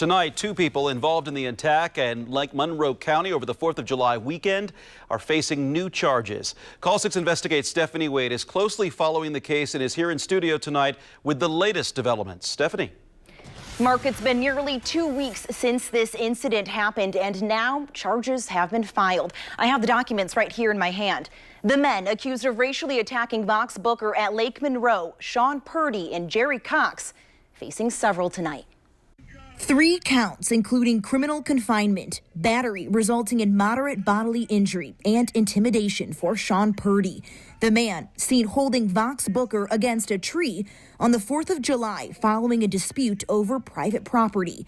Tonight, two people involved in the attack in Lake Monroe County over the 4th of July weekend are facing new charges. Call 6 Investigates Stephanie Wade is closely following the case and is here in studio tonight with the latest developments. Stephanie. Mark, it's been nearly 2 weeks since this incident happened, and now charges have been filed. I have the documents right here in my hand. The men accused of racially attacking Vox Booker at Lake Monroe, Sean Purdy and Jerry Cox, facing several tonight. 3 counts, including criminal confinement, battery resulting in moderate bodily injury, and intimidation for Sean Purdy. The man seen holding Vox Booker against a tree on the 4th of July following a dispute over private property.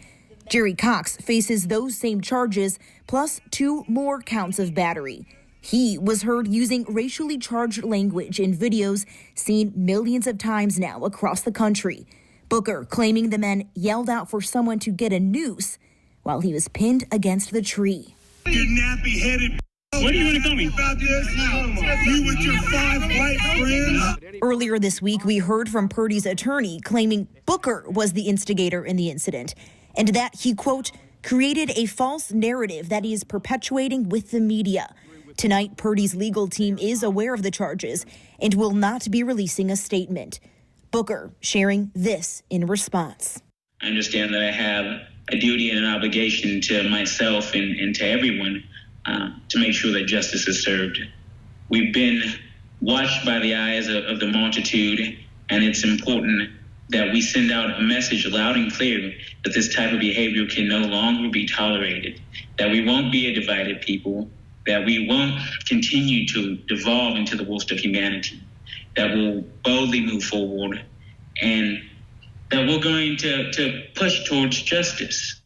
Jerry Cox faces those same charges, plus 2 more counts of battery. He was heard using racially charged language in videos seen millions of times now across the country. Booker claiming the men yelled out for someone to get a noose while he was pinned against the tree. You nappy-headed. What do you want to tell me about this? You with your 5 white friends? Earlier this week, we heard from Purdy's attorney claiming Booker was the instigator in the incident and that he, quote, created a false narrative that he is perpetuating with the media. Tonight, Purdy's legal team is aware of the charges and will not be releasing a statement. Booker sharing this in response. I understand that I have a duty and an obligation to myself and to everyone to make sure that justice is served. We've been watched by the eyes of the multitude, and it's important that we send out a message loud and clear that this type of behavior can no longer be tolerated, that we won't be a divided people, that we won't continue to devolve into the worst of humanity, that we'll boldly move forward, and that we're going to push towards justice.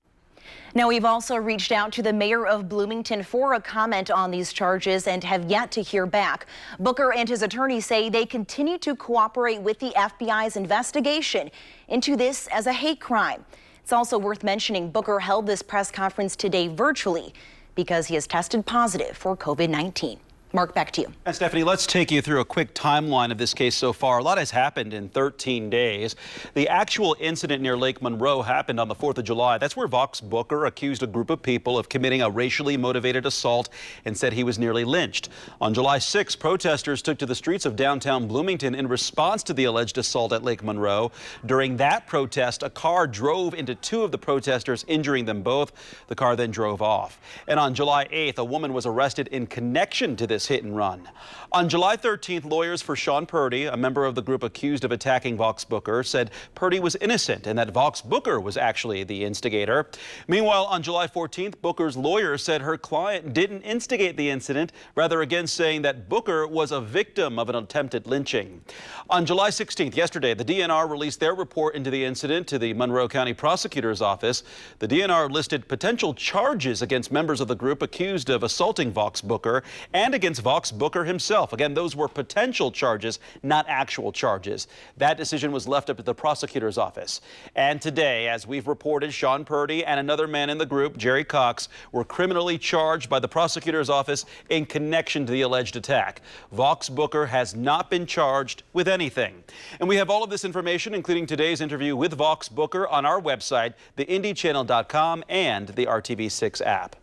Now, we've also reached out to the mayor of Bloomington for a comment on these charges and have yet to hear back. Booker and his attorney say they continue to cooperate with the FBI's investigation into this as a hate crime. It's also worth mentioning Booker held this press conference today virtually because he has tested positive for COVID-19. Mark, back to you. And Stephanie, let's take you through a quick timeline of this case so far. A lot has happened in 13 days. The actual incident near Lake Monroe happened on the 4th of July. That's where Vox Booker accused a group of people of committing a racially motivated assault and said he was nearly lynched. On July 6, protesters took to the streets of downtown Bloomington in response to the alleged assault at Lake Monroe. During that protest, a car drove into 2 of the protesters, injuring them both. The car then drove off. And on July 8th, a woman was arrested in connection to this hit and run. On July 13th, lawyers for Sean Purdy, a member of the group accused of attacking Vox Booker, said Purdy was innocent and that Vox Booker was actually the instigator. Meanwhile, on July 14th, Booker's lawyer said her client didn't instigate the incident, rather again saying that Booker was a victim of an attempted lynching. On July 16th, yesterday, the DNR released their report into the incident to the Monroe County Prosecutor's Office. The DNR listed potential charges against members of the group accused of assaulting Vox Booker and against Vox Booker himself. Again, those were potential charges, not actual charges. That decision was left up to the prosecutor's office. And today, as we've reported, Sean Purdy and another man in the group, Jerry Cox, were criminally charged by the prosecutor's office in connection to the alleged attack. Vox Booker has not been charged with anything. And we have all of this information, including today's interview with Vox Booker, on our website, theindychannel.com and the RTV6 app.